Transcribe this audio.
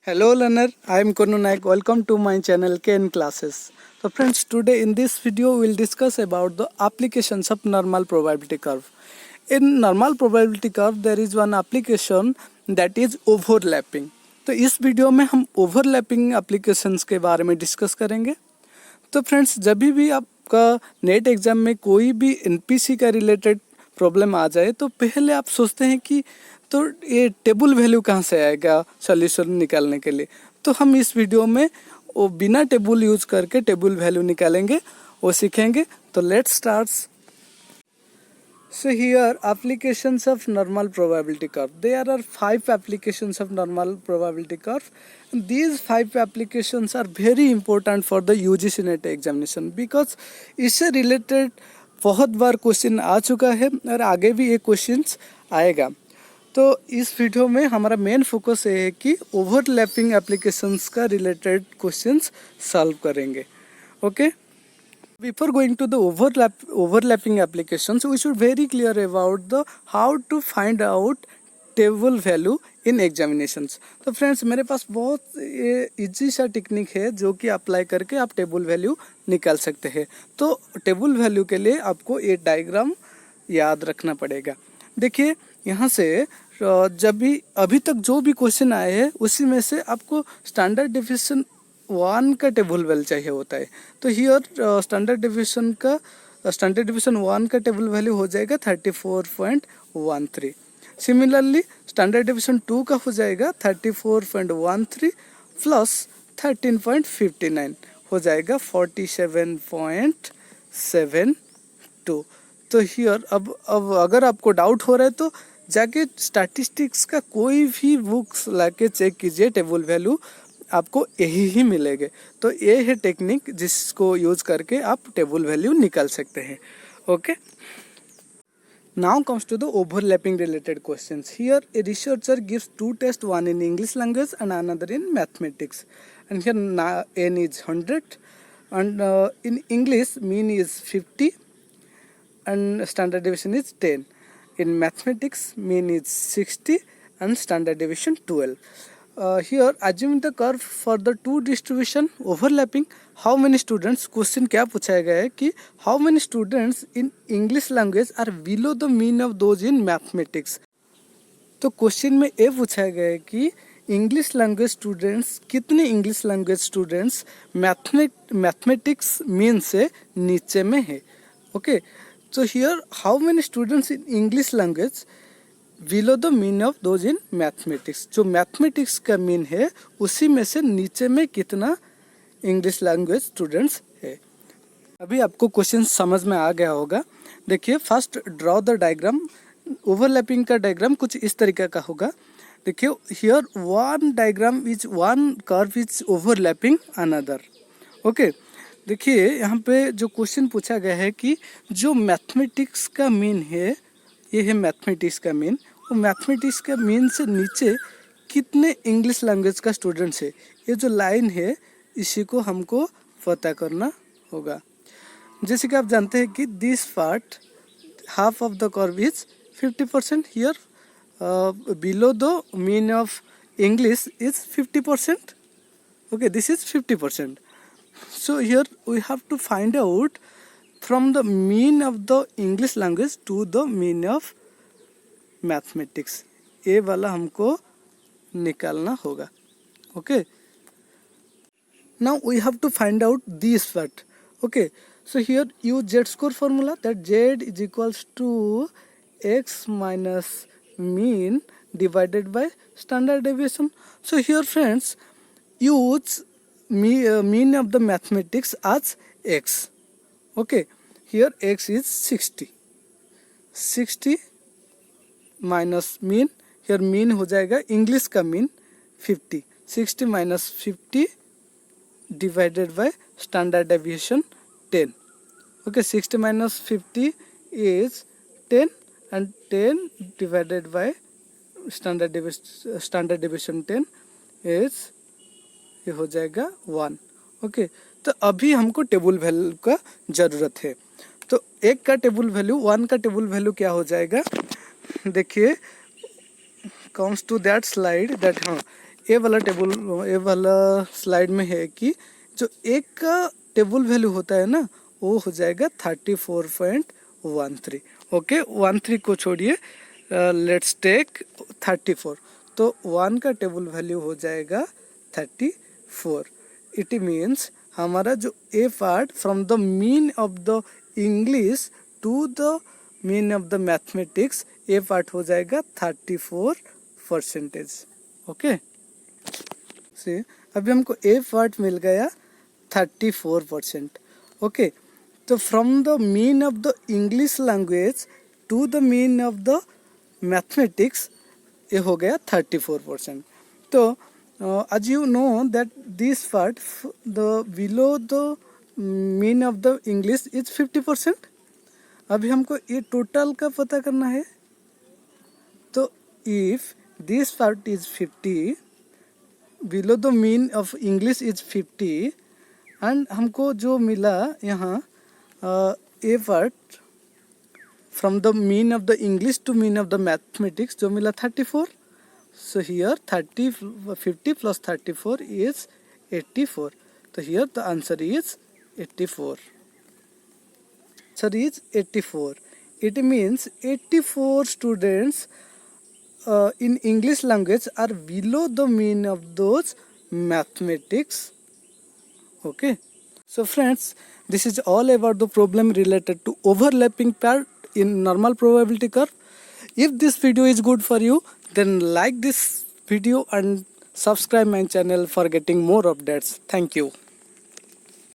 Hello learner, I am Konu Naik. Welcome to my channel KN Classes. So friends, today in this video we will discuss about the applications of normal probability curve. In normal probability curve there is one application that is overlapping. तो इस video में हम overlapping applications के बारे में discuss करेंगे. तो friends, जब भी आपका नेट एग्जाम में कोई भी एनपीसी का रिलेटेड प्रॉब्लम आ जाए तो पहले आप सोचते हैं कि तो ये टेबल वैल्यू कहाँ से आएगा सॉल्यूशन निकालने के लिए. तो हम इस वीडियो में वो बिना टेबल यूज करके टेबल वैल्यू निकालेंगे, वो सीखेंगे. तो let's start. So here applications of normal probability curve. There are 5 applications of normal probability curve. These 5 applications are very important for the UGC NET examination because इससे related बहुत बार question आ चुका है और आगे भी ये क्वेश्चंस आएगा. तो इस वीडियो में हमारा मेन फोकस ये है कि ओवरलैपिंग एप्लीकेशंस का रिलेटेड क्वेश्चंस सॉल्व करेंगे. Okay. Before going to the overlapping applications, we should very clear about the how to find out table value in examinations. तो फ्रेंड्स, मेरे पास बहुत इजी सा टेक्निक है जो कि अप्लाई करके आप टेबल वैल्यू निकाल सकते हैं. तो टेबल वैल्यू के लिए आपको ये डायग्राम याद रखना पड़ेगा. देखिए यहाँ से जब भी अभी तक जो भी क्वेश्चन आए हैं उसी में से आपको स्टैंडर्ड डिविएशन 1 का टेबल वैल्यू चाहिए होता है. तो हियर स्टैंडर्ड डिविएशन 1 का टेबल वैल्यू हो जाएगा 34.13. सिमिलरली स्टैंडर्ड डिविएशन 2 का हो जाएगा 34.13 प्लस 13.59 हो जाएगा 47.72. तो हियर अब अगर आपको डाउट हो रहा है तो जाके स्टैटिस्टिक्स का कोई भी बुक्स लाके चेक कीजिए, टेबल वैल्यू आपको यही ही मिलेंगे. तो ये है टेक्निक जिसको यूज करके आप टेबल वैल्यू निकाल सकते हैं. Okay. Now comes to the overlapping related questions. Here a researcher gives 2 tests, one in English language and another in mathematics, and here n is 100 and in English mean is 50 and standard deviation is 10. In mathematics mean is 60 and standard deviation 12. Here assume the curve for the two distribution overlapping. How many students, question क्या पूछा गया है कि how many students in English language are below the mean of those in mathematics. तो question में ये पूछा गया है कि इंग्लिश लैंग्वेज स्टूडेंट्स कितने English language students mathematics mean से नीचे में है. Okay. So here how many students in English language below the mean of those in mathematics. जो मैथमेटिक्स का मीन है उसी में से नीचे में कितना इंग्लिश लैंग्वेज स्टूडेंट्स है. अभी आपको क्वेश्चन समझ में आ गया होगा. देखिए first draw the diagram. Overlapping का डायग्राम कुछ इस तरीके का होगा. देखिए here one diagram is one curve is overlapping another. Okay. देखिए यहाँ पे जो क्वेश्चन पूछा गया है कि जो मैथमेटिक्स का मीन है, ये है मैथमेटिक्स का मीन, वो मैथमेटिक्स का मीन से नीचे कितने इंग्लिश लैंग्वेज का स्टूडेंट्स है. ये जो लाइन है इसी को हमको पता करना होगा. जैसे कि आप जानते हैं कि this part half of the curve is 50%. Here below the mean of English is 50%. Okay, this is 50%. So here we have to find out from the mean of the English language to the mean of mathematics. ये वाला हमको निकालना होगा. Okay. Now we have to find out this part. Okay. So here use z-score formula that z is equals to x minus mean divided by standard deviation. So here friends use mean of the mathematics as x. Okay, here x is 60 minus mean. here mean हो जाएगा English का mean 50. 60 minus 50 divided by standard deviation 10. Okay, 60 minus 50 is 10 and 10 divided by standard deviation 10 is ये हो जाएगा 1. Okay. तो अभी हमको table value का ज़रूरत है. तो एक का टेबल वैल्यू 1 का टेबल वैल्यू क्या हो जाएगा. देखिए comes to that slide that हाँ ये वाला स्लाइड में है कि जो एक का टेबल वैल्यू होता है ना वो हो जाएगा 34.13। ओके, 13 को छोड़िए, लेट्स टेक 34। तो 1 का टेबल वैल्यू हो जाएगा 34। इट मीन्स हमारा जो a part from the mean of the English to the mean of the mathematics, a part हो जाएगा 34%। ओके, से अभी हमको ए पार्ट मिल गया 34%। ओके, तो from the mean of the English language to the mean of the mathematics ये हो गया 34%। तो as you know that this part the below the mean of the English is 50%। अभी हमको ये टोटल का पता करना है। तो if this part is 50 below the mean of English is 50 and हमको जो मिला यहाँ ए part from the mean of the English to mean of the mathematics जो मिला 34। so here 50 plus 34 is 84। so here the answer is 84। answer is 84। it means 84 students in English language are below the mean of those mathematics। okay, so friends, this is all about the problem related to overlapping part in normal probability curve। if this video is good for you, then like this video and subscribe my channel for getting more updates। thank you।